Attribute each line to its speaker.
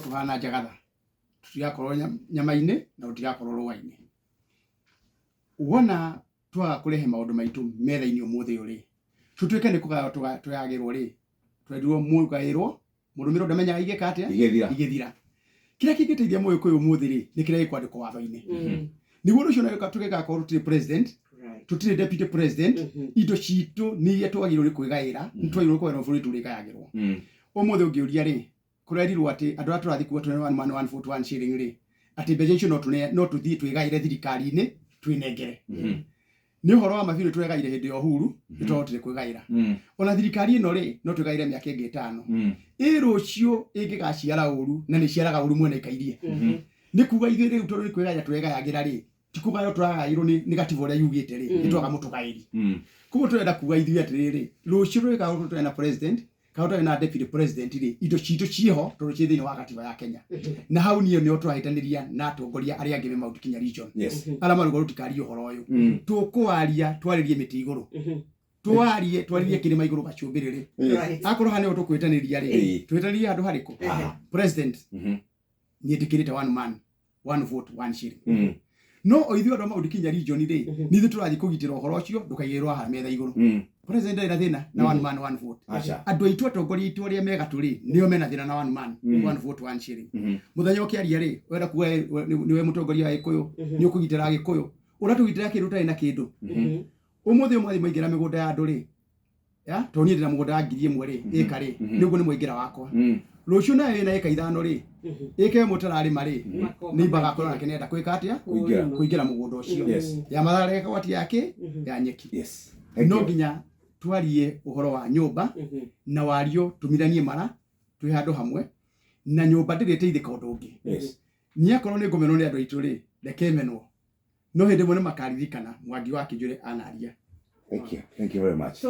Speaker 1: tuhana jagatha tutigakorwo nyama-ini na tutigakorwo rũa-ini wona twaga kurehe maundu maitu metha-ini umuthi uri tutuike ni kugayo tuyagirwo ri twendirwo mugairwo murumiro ndamenyaga igeka atia igithira kiria kingiteithia Mugikuyu umuthi ri ni kiria gikwandikwo watho-ini niguo ucio nayo tugigakorwo tutire president tutire deputy president indo citu ni iria twagirwo ri kwigaira twagirwo kwera bũrũri turigayagirwo umuthi ungiuria ri kurerirwo ati andu aturathi kuwa 21,141 shilling ri ati mbeca no tuthii twigaire thirikari-ini twinengere ni uhoro wa mabiro twegaire hindi ya uhuru nitotire kwigaira ona thirikari ino ri no twigaire miaka ingi 5 rucio ingigaciara uru na ni ciaraga uru mwena ikairie ni kuga ithuĩ riu tondũ kwigaira twegayagira ri tikugayo turagairwo ni gatiba uria yugite ri nitwaga mutugairi kuko turenda kuga ithuĩ atiriri rucio rwega twena president kauta na deputy president ri indo citu ciho tondũ ci thiini wa gatiba ya Kenya na hau niyo nio twahitaniria na atongoria aria angi me Mount Kenya region ala marugo tukari uhoro uyu tukwaria twaririe miti iguru twaririe kirima iguru gacumbiriri akorwo hani tukwitaniria ri twitaniria andu hariku president ni ndikirite one man one vote one shilling no oithio andu Mount Kenya region ri ni thu turathi kugitira uhoro ucio ndukaigirwa ha metha iguru president ina thina na one man one vote andu aitu atongoria itu aria mega turi nio mena thina na one man one vote one shilling muthenya ukiaria ri wenda kuga niwe mutongoria wa Gikuyu ni ukugitira Gikuyu uratugitira kindu tari na kindu umuthi umwe maingira migunda ya andu ri ya to ni ndina mugunda wa 1,000 ri eka ri niguo ni muingira wakwa rucio nayo ina eka 5 ri eke mutarari mari ni baga korona kinenda kwika atia kuingira mugunda ucio ya mathare kwati yake ya nyeki no nginya twarie uhoro wa nyumba na wario tumiranie mara twi handu hamwe na nyumba ndiriteithika undu ungi ni akorwo ni ngumeno ni andu aitu ri reke menwo no hindi mwene makaririkana Mwangi wa Kiunjuri anaria.
Speaker 2: Thank you very much.